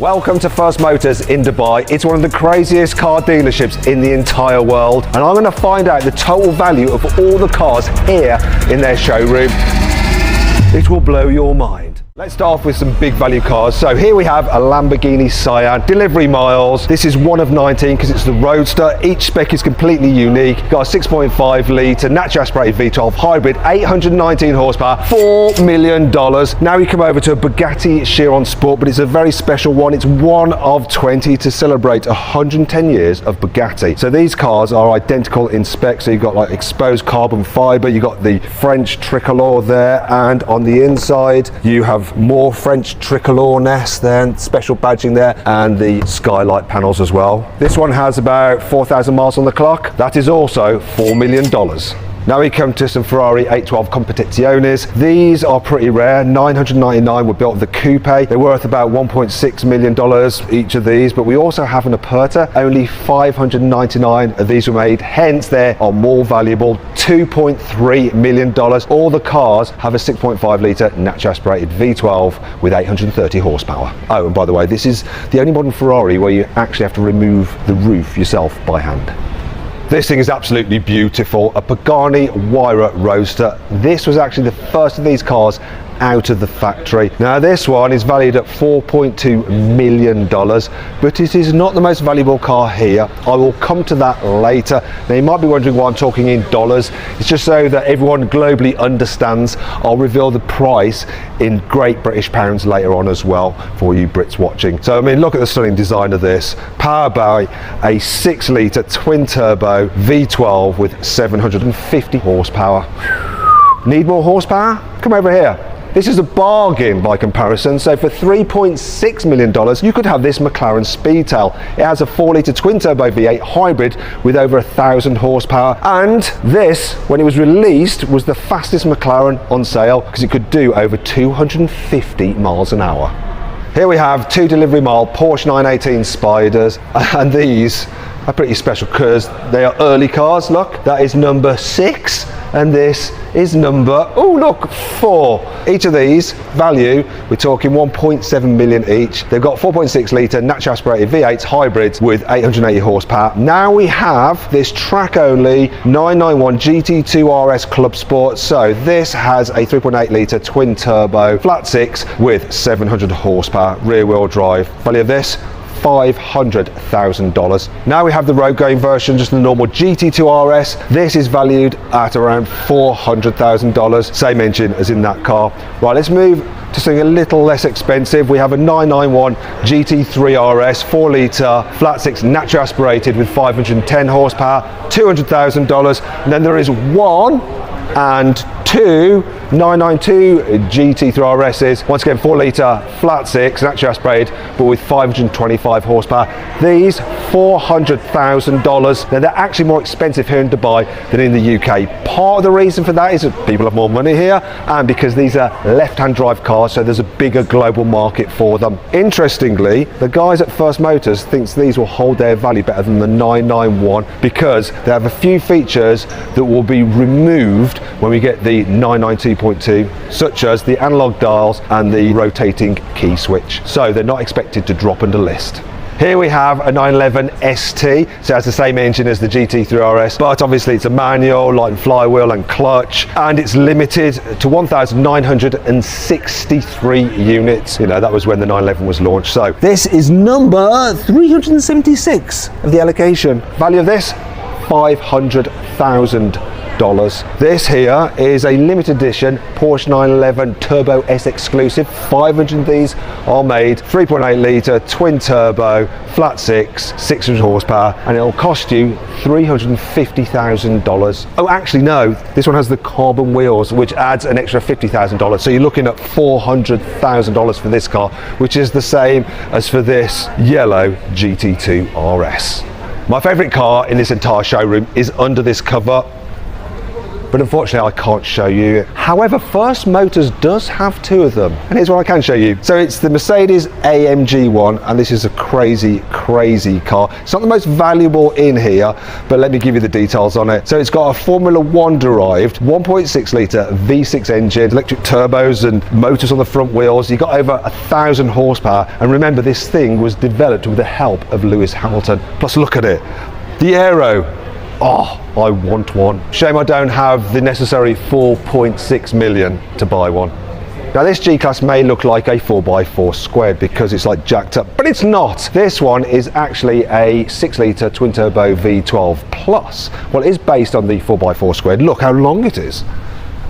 Welcome to F1rst Motors in Dubai. It's one of the craziest car dealerships in the entire world, and I'm going to find out the total value of all the cars here in their showroom. It will blow your mind. Let's start off with some big value cars. So here we have a Lamborghini Cyan, delivery miles. This is one of 19 because it's the Roadster. Each spec is completely unique. Got a 6.5 litre naturally aspirated V12 hybrid, 819 horsepower, $4 million. Now we come over to a Bugatti Chiron Sport, but it's a very special one. It's one of 20 to celebrate 110 years of Bugatti. So these cars are identical in spec. So you've got like exposed carbon fibre, you've got the French tricolor there, and on the inside you have more French tricolor-ness there, special badging there, and the skylight panels as well. This one has about 4,000 miles on the clock. That is also $4 million. Now we come to some Ferrari 812 Competitiones. These are pretty rare. 999 were built of the coupe. They're worth about $1.6 million each of these, but we also have an Aperta. Only 599 of these were made, hence they are more valuable, $2.3 million. All the cars have a 6.5 litre naturally aspirated V12 with 830 horsepower. Oh, and by the way, this is the only modern Ferrari where you actually have to remove the roof yourself by hand. This thing is absolutely beautiful, a Pagani Huayra Roadster. This was actually the first of these cars out of the factory. Now this one is valued at $4.2 million, but it is not the most valuable car here. I will come to that later. Now you might be wondering why I'm talking in dollars. It's just so that everyone globally understands. I'll reveal the price in Great British pounds later on as well for you Brits watching. So I mean, look at the stunning design of this. Powered by a 6 litre twin turbo V12 with 750 horsepower. Need more horsepower? Come over here. This is a bargain by comparison. So for $3.6 million, you could have this McLaren Speedtail. It has a 4 litre twin turbo V8 hybrid with over 1,000 horsepower. And this, when it was released, was the fastest McLaren on sale because it could do over 250 miles an hour. Here we have two delivery mile Porsche 918 Spiders, and these are pretty special because they are early cars. Look, that is number 6. And this is number, oh look, 4. Each of these value, we're talking 1.7 million each. They've got 4.6 litre naturally aspirated V8 hybrids with 880 horsepower. Now we have this track only 991 GT2 RS Club Sport. So this has a 3.8 litre twin turbo flat 6 with 700 horsepower rear wheel drive. Value of this, $500,000. Now we have the road going version, just the normal GT2 RS. This is valued at around $400,000, same engine as in that car. Right, let's move to something a little less expensive. We have a 991 GT3 RS 4 litre flat 6 naturally aspirated with 510 horsepower, $200,000. And then there is one and two 992 GT3 RSs, once again 4 litre flat 6 naturally aspirated but with 525 horsepower. These $400,000. Now they're actually more expensive here in Dubai than in the UK. Part of the reason for that is that people have more money here, and because these are left-hand drive cars, so there's a bigger global market for them. Interestingly, the guys at F1rst Motors thinks these will hold their value better than the 991 because they have a few features that will be removed when we get the 992.2, such as the analog dials and the rotating key switch. So they're not expected to drop under list. Here we have a 911 ST, so it has the same engine as the GT3 RS, but obviously it's a manual, light flywheel and clutch, and it's limited to 1,963 units. You know, that was when the 911 was launched. So this is number 376 of the allocation. Value of this, $500,000. This here is a limited edition Porsche 911 Turbo S exclusive. 500 of these are made, 3.8 litre twin turbo flat 6, 600 horsepower, and it'll cost you $350,000. Oh, actually no, this one has the carbon wheels, which adds an extra $50,000. So you're looking at $400,000 for this car, which is the same as for this yellow GT2 RS. My favourite car in this entire showroom is under this cover. but unfortunately I can't show you. However, F1rst Motors does have two of them, and here's what I can show you. So it's the Mercedes AMG One, and this is a crazy car. It's not the most valuable in here, but let me give you the details on it. So it's got a Formula One derived 1.6 litre V6 engine, electric turbos and motors on the front wheels. You got over 1,000 horsepower, and remember, this thing was developed with the help of Lewis Hamilton. Plus, look at it, the aero. Oh, I want one. Shame I don't have the necessary 4.6 million to buy one. Now, this G-Class may look like a 4x4 squared because it's like jacked up, but it's not. This one is actually a 6 litre twin turbo V12 plus. Well, it is based on the 4x4 squared. Look how long it is.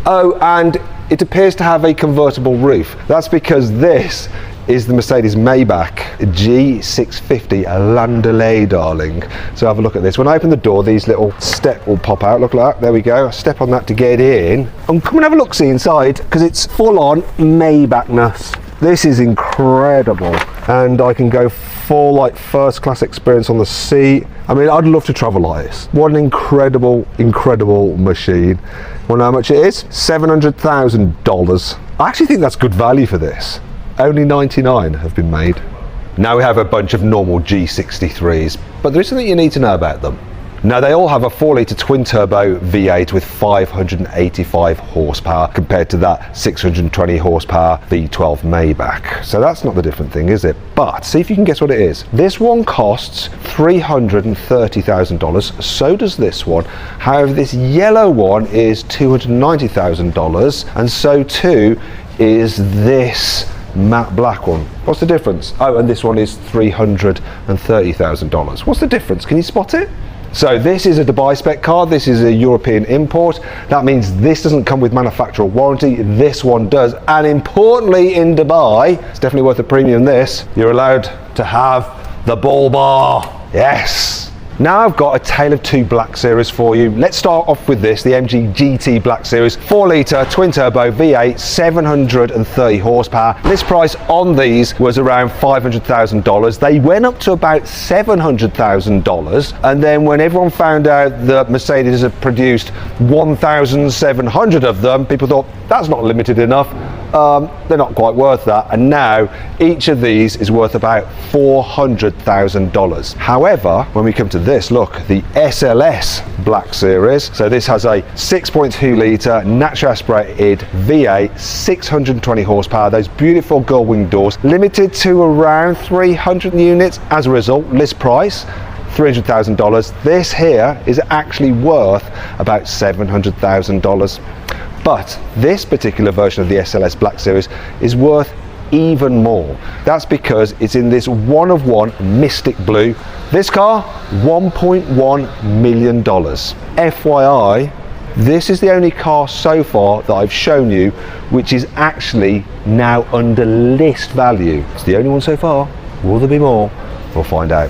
Oh, and it appears to have a convertible roof. That's because this is the Mercedes Maybach G650 Landaulet, darling. So have a look at this. When I open the door, these little step will pop out. Look like that. There we go. I step on that to get in. And come and have a look-see inside, because it's full-on Maybachness. This is incredible, and I can go full like first class experience on the seat. I mean, I'd love to travel like this. What an incredible machine. Well, know how much it is? $700,000. I actually think that's good value for this. Only 99 have been made. Now we have a bunch of normal G63s, but there is something you need to know about them. Now, they all have a 4 litre twin turbo V8 with 585 horsepower compared to that 620 horsepower V12 Maybach. So that's not the different thing, is it? But see if you can guess what it is. This one costs $330,000. So does this one. However, this yellow one is $290,000, and so too is this matte black one. What's the difference? Oh, and this one is $330,000. What's the difference? Can you spot it? So this is a Dubai spec car. This is a European import. That means this doesn't come with manufacturer warranty. This one does. And importantly, in Dubai, it's definitely worth a premium. This, you're allowed to have the bull bar. Yes. Now I've got a tale of two black series for you. Let's start off with this, the AMG GT Black Series, 4 litre twin turbo V8, 730 horsepower. This price on these was around $500,000. They went up to about $700,000, and then when everyone found out that Mercedes had produced 1,700 of them, people thought that's not limited enough. They're not quite worth that, and now each of these is worth about $400,000. However, when we come to this, look, the SLS Black Series. So this has a 6.2 litre naturally aspirated V8, 620 horsepower, those beautiful gull wing doors, limited to around 300 units. As a result, list price $300,000. This here is actually worth about $700,000. But this particular version of the SLS Black Series is worth even more. That's because it's in this one-of-one Mystic Blue. This car, $1.1 million. FYI, this is the only car so far that I've shown you which is actually now under list value. It's the only one so far. Will there be more? We'll find out.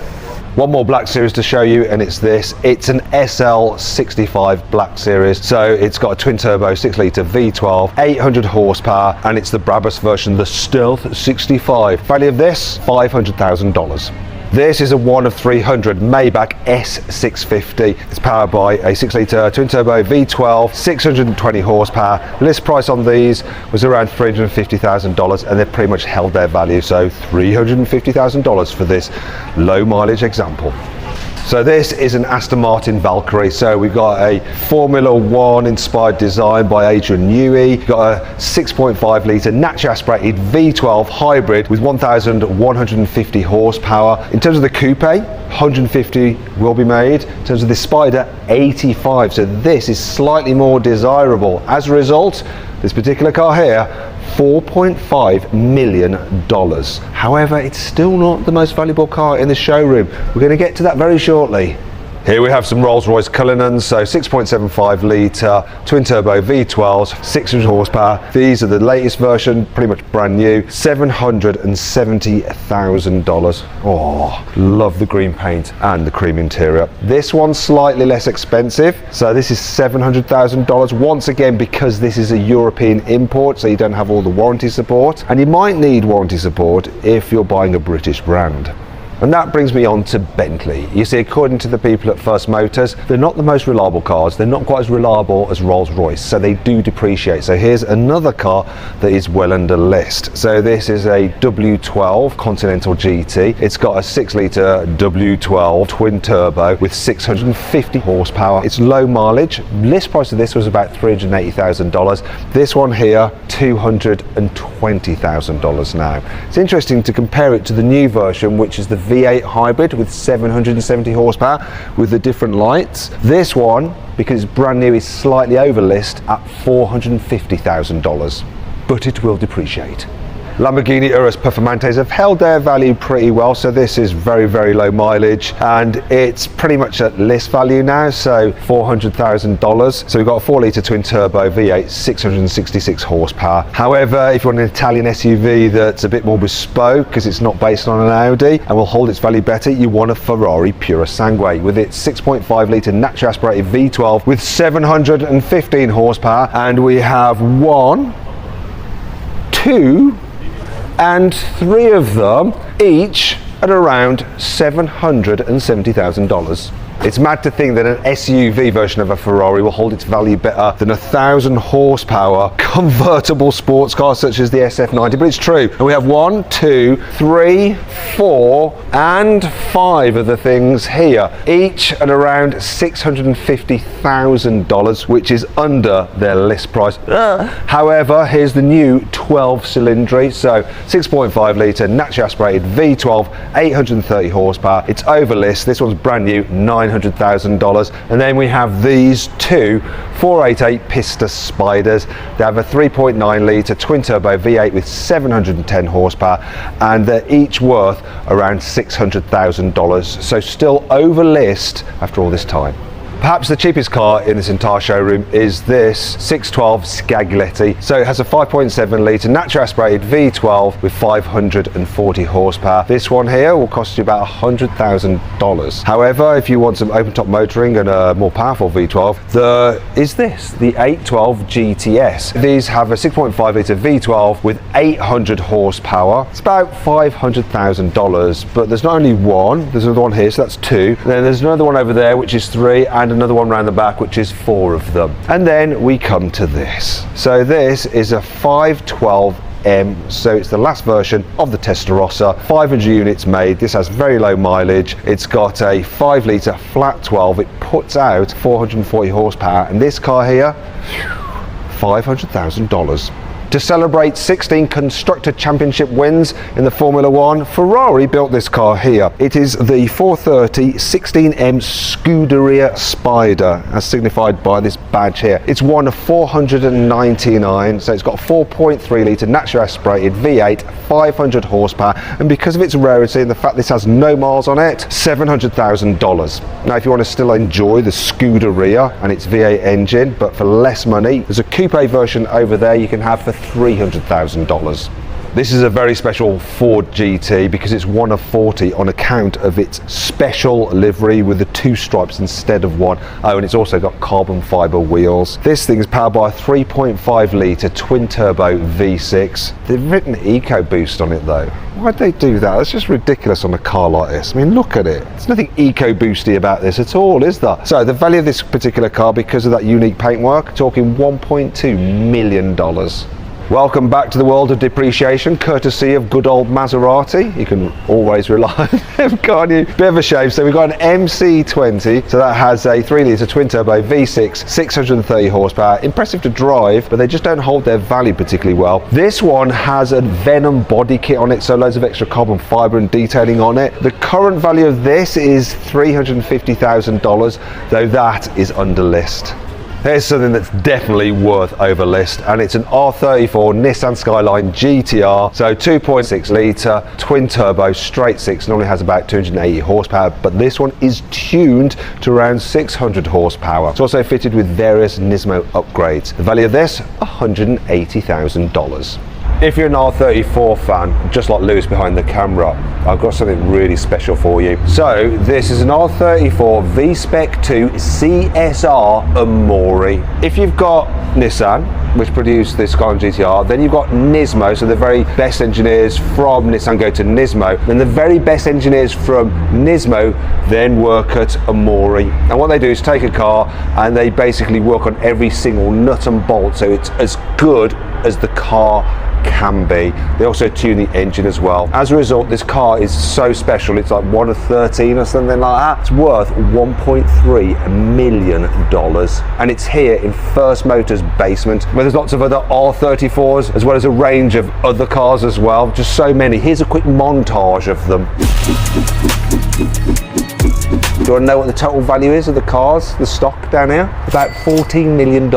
One more Black Series to show you, and it's this. It's an SL65 Black Series. So it's got a twin turbo 6 litre V12, 800 horsepower, and it's the Brabus version, the Stealth 65. Value of this, $500,000. This is a 1 of 300 Maybach S650. It's powered by a 6 litre twin turbo V12, 620 horsepower. List price on these was around $350,000, and they've pretty much held their value. So $350,000 for this low mileage example. So this is an Aston Martin Valkyrie. So we've got a Formula One inspired design by Adrian Newey. We've got a 6.5 litre naturally aspirated V12 hybrid with 1,150 horsepower. In terms of the coupe, 150 will be made. In terms of the Spider, 85. So this is slightly more desirable. As a result, this particular car here, $4.5 million. However, it's still not the most valuable car in the showroom. We're going to get to that very shortly. Here we have some Rolls-Royce Cullinans, so 6.75 litre twin turbo V12s, 600 horsepower. These are the latest version, pretty much brand new, $770,000. Oh, love the green paint and the cream interior. This one's slightly less expensive, so this is $700,000. Once again, because this is a European import, so you don't have all the warranty support, and you might need warranty support if you're buying a British brand. And that brings me on to Bentley. You see, according to the people at F1rst Motors, they're not the most reliable cars. They're not quite as reliable as Rolls-Royce, so they do depreciate. So here's another car that is well under list. So this is a W12 Continental GT. It's got a 6-litre W12 twin turbo with 650 horsepower. It's low mileage. List price of this was about $380,000. This one here, $220,000 now. It's interesting to compare it to the new version, which is the V8 hybrid with 770 horsepower with the different lights. This one, because it's brand new, is slightly over list at $450,000, but it will depreciate. Lamborghini Urus Performantes have held their value pretty well, so this is very, very low mileage, and it's pretty much at list value now, so $400,000. So we've got a 4-litre twin turbo V8, 666 horsepower. However, if you want an Italian SUV that's a bit more bespoke, because it's not based on an Audi and will hold its value better, you want a Ferrari Purosangue with its 6.5-litre naturally aspirated V12 with 715 horsepower, and we have 1, 2, and 3 of them, each at around $770,000. It's mad to think that an SUV version of a Ferrari will hold its value better than a 1,000 horsepower convertible sports car such as the SF90, but it's true. And we have 1, 2, 3, 4, and 5 of the things here, each at around $650,000, which is under their list price. However, here's the new 12-cylinder, so 6.5-litre naturally aspirated V12, 830 horsepower. It's over list. This one's brand new, $900,000. And then we have these two 488 Pista Spiders. They have a 3.9-litre twin turbo V8 with 710 horsepower, and they're each worth around $600,000. So still over list after all this time. Perhaps the cheapest car in this entire showroom is this 612 Scaglietti. So it has a 5.7-litre naturally aspirated V12 with 540 horsepower. This one here will cost you about $100,000. However, if you want some open-top motoring and a more powerful V12, the 812 GTS. These have a 6.5-litre V12 with 800 horsepower. It's about $500,000, but there's not only one, there's another one here, so that's 2. And then there's another one over there, which is 3, and another one around the back, which is 4 of them. And then we come to this. So this is a 512M, so it's the last version of the Testarossa, 500 units made. This has very low mileage. It's got a 5-litre flat 12. It puts out 440 horsepower, and this car here, $500,000. To celebrate 16 Constructor Championship wins in the Formula One, Ferrari built this car here. It is the 430 16M Scuderia Spider, as signified by this badge here. It's one of 499, so it's got a 4.3-litre naturally aspirated V8, 500 horsepower, and because of its rarity and the fact this has no miles on it, $700,000. Now, if you want to still enjoy the Scuderia and its V8 engine, but for less money, there's a coupe version over there you can have for $300,000. This is a very special Ford GT because it's one of 40 on account of its special livery with the 2 stripes instead of 1. Oh, and it's also got carbon fiber wheels. This thing is powered by a 3.5-litre twin turbo V6. They've written EcoBoost on it though. Why'd they do that? That's just ridiculous on a car like this. I mean, look at it. There's nothing eco-boosty about this at all, is there? So the value of this particular car, because of that unique paintwork, talking $1.2 million. Welcome back to the world of depreciation, courtesy of good old Maserati. You can always rely on them, can't you? Bit of a shame. So we've got an MC20, so that has a 3-litre twin turbo V6, 630 horsepower. Impressive to drive, but they just don't hold their value particularly well. This one has a Venom body kit on it, so loads of extra carbon fibre and detailing on it. The current value of this is $350,000, though that is under list. Here's something that's definitely worth over list, and it's an R34 Nissan Skyline GTR, so 2.6 litre twin turbo straight 6, normally has about 280 horsepower, but this one is tuned to around 600 horsepower. It's also fitted with various Nismo upgrades. The value of this, $180,000. If you're an R34 fan, just like Lewis behind the camera, I've got something really special for you. So this is an R34 V-Spec 2 CSR Amore. If you've got Nissan, which produced this Skyline GTR. Then you've got Nismo, so the very best engineers from Nissan go to Nismo. Then the very best engineers from Nismo then work at Amori. And what they do is take a car and they basically work on every single nut and bolt, so it's as good as the car can be. They also tune the engine as well. As a result, this car is so special. It's like 1 of 13 or something like that. It's worth $1.3 million, and it's here in F1rst Motors basement, where there's lots of other R34s as well as a range of other cars as well. Just so many. Here's a quick montage of them. Do you want to know what the total value is of the cars, the stock down here? About $14 million.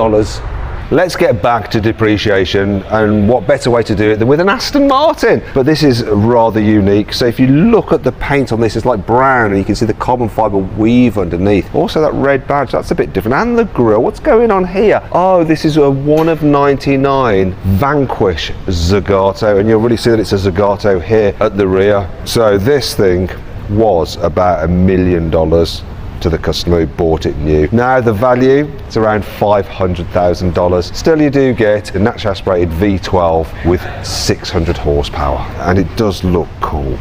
Let's get back to depreciation, and what better way to do it than with an Aston Martin? But this is rather unique. So if you look at the paint on this, it's like brown, and you can see the carbon fibre weave underneath. Also that red badge, that's a bit different. And the grille, what's going on here? Oh, this is a 1 of 99 Vanquish Zagato, and you'll really see that it's a Zagato here at the rear. So this thing was about $1 million to the customer who bought it new. Now the value, it's around $500,000. Still, you do get a naturally aspirated V12 with 600 horsepower, and it does look cool.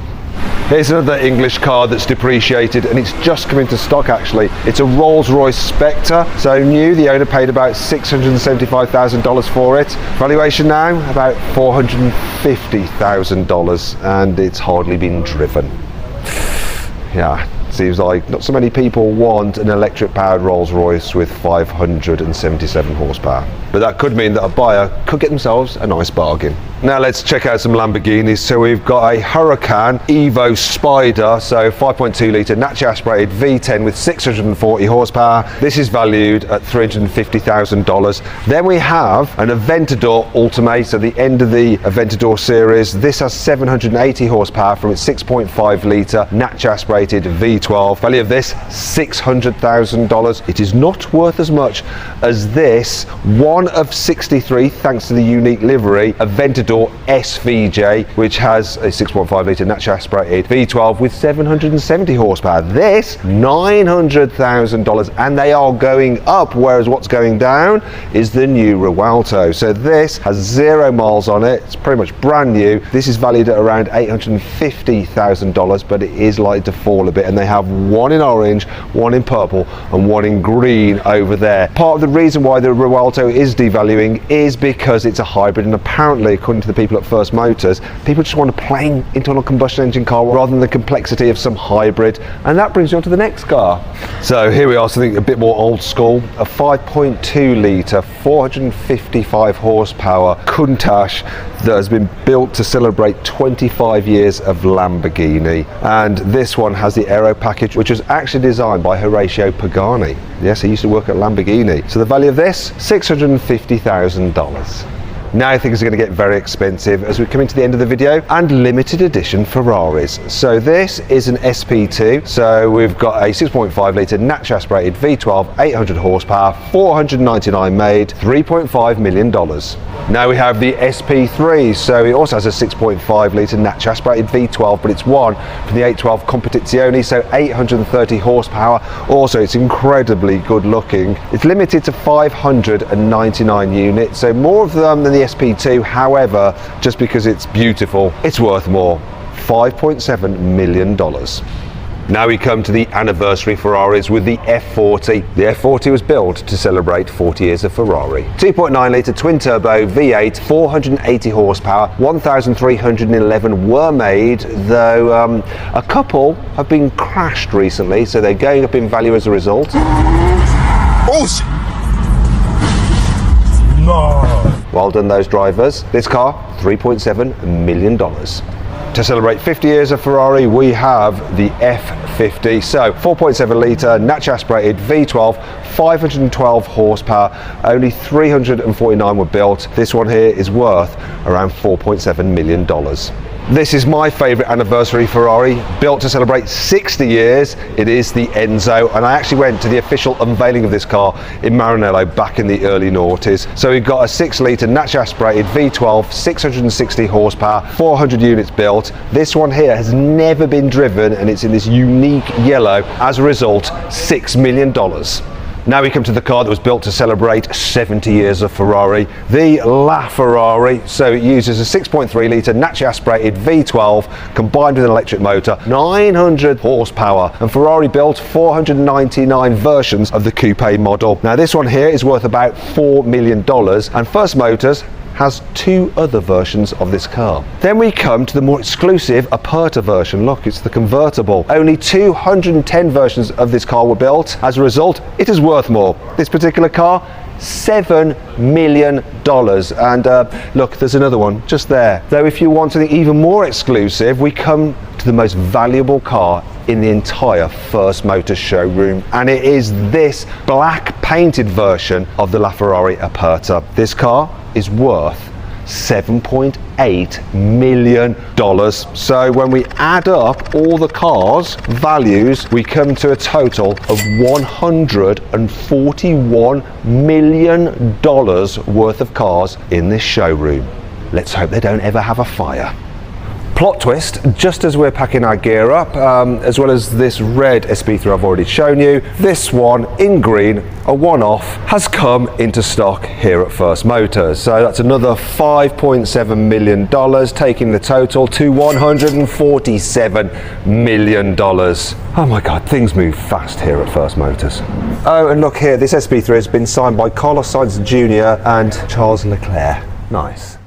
Here's another English car that's depreciated, and it's just come into stock actually. It's a Rolls-Royce Spectre, so new. The owner paid about $675,000 for it. Valuation now about $450,000, and it's hardly been driven. Yeah. Seems like not so many people want an electric powered Rolls-Royce with 577 horsepower. But that could mean that a buyer could get themselves a nice bargain. Now let's check out some Lamborghinis. So we've got a Huracan Evo Spider, so 5.2 litre naturally aspirated V10 with 640 horsepower. This is valued at $350,000. Then we have an Aventador Ultimate, so the end of the Aventador series. This has 780 horsepower from its 6.5 litre naturally aspirated V12. Value of this, $600,000. It is not worth as much as this 1 of 63, thanks to the unique livery, Aventador SVJ, which has a 6.5 litre naturally aspirated V12 with 770 horsepower. This, $900,000, and they are going up, whereas what's going down is the new Rialto. So this has 0 miles on it. It's pretty much brand new. This is valued at around $850,000, but it is likely to fall a bit, and they have 1 in orange, 1 in purple, and 1 in green over there. Part of the reason why the Rialto is devaluing is because it's a hybrid, and apparently, according to the people at F1rst Motors, people just want a plain internal combustion engine car rather than the complexity of some hybrid. And that brings me on to the next car. So here we are, something a bit more old school, a 5.2 litre, 455 horsepower Countach that has been built to celebrate 25 years of Lamborghini. And this one has the aero package, which was actually designed by Horacio Pagani. Yes, he used to work at Lamborghini. So the value of this, $650,000. Now things are going to get very expensive as we come into the end of the video, and limited edition Ferraris. So this is an SP2, so we've got a 6.5 litre naturally aspirated V12, 800 horsepower, 499 made, $3.5 million. Now we have the SP3, so it also has a 6.5 litre naturally aspirated V12, but it's one from the 812 Competizione, so 830 horsepower. Also, it's incredibly good looking. It's limited to 599 units, so more of them than the SP2. However, just because it's beautiful, it's worth more, $5.7 million. Now we come to the anniversary Ferraris with the F40. The F40 was built to celebrate 40 years of Ferrari. 2.9 litre twin turbo V8, 480 horsepower, 1,311 were made, though a couple have been crashed recently, so they're going up in value as a result. Bullshit! No! Well done those drivers. This car, $3.7 million. To celebrate 50 years of Ferrari, we have the F50. So 4.7 litre naturally aspirated V12, 512 horsepower, only 349 were built. This one here is worth around $4.7 million. This is my favourite anniversary Ferrari, built to celebrate 60 years. It is the Enzo, and I actually went to the official unveiling of this car in Maranello back in the early noughties. So we've got a 6 litre naturally aspirated V12, 660 horsepower, 400 units built. This one here has never been driven, and it's in this unique yellow. As a result, $6 million. Now we come to the car that was built to celebrate 70 years of Ferrari, the LaFerrari. So it uses a 6.3 litre naturally aspirated V12 combined with an electric motor, 900 horsepower, and Ferrari built 499 versions of the coupe model. Now this one here is worth about $4 million, and F1rst Motors has 2 other versions of this car. Then we come to the more exclusive Aperta version. Look, it's the convertible. Only 210 versions of this car were built. As a result, it is worth more. This particular car, $7 million. And look, there's another one just there. Though if you want something even more exclusive, we come to the most valuable car in the entire F1rst Motors showroom, and it is this black painted version of the LaFerrari Aperta. This car is worth $7.8 million. So when we add up all the cars' values, we come to a total of $141 million worth of cars in this showroom. Let's hope they don't ever have a fire. Plot twist, just as we're packing our gear up, as well as this red SP3 I've already shown you, this one in green, a one-off, has come into stock here at F1rst Motors. So that's another $5.7 million, taking the total to $147 million. Oh my God, things move fast here at F1rst Motors. Oh, and look here, this SP3 has been signed by Carlos Sainz Jr. and Charles Leclerc. Nice.